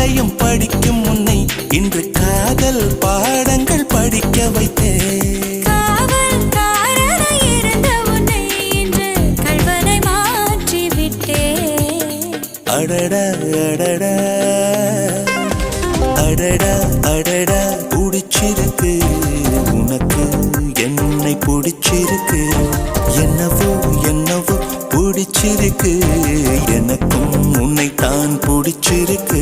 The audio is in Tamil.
கவலையும் படிக்கும் உன்னை இன்று காதல் பாடங்கள் படிக்க வைத்தேன். அடடா அடடா அடடா அடடா பிடிச்சிருக்கு உனக்கு என்னை பிடிச்சிருக்கு என்னவோ என்னவோ பிடிச்சிருக்கு எனக்கும் உன்னை தான் பிடிச்சிருக்கு.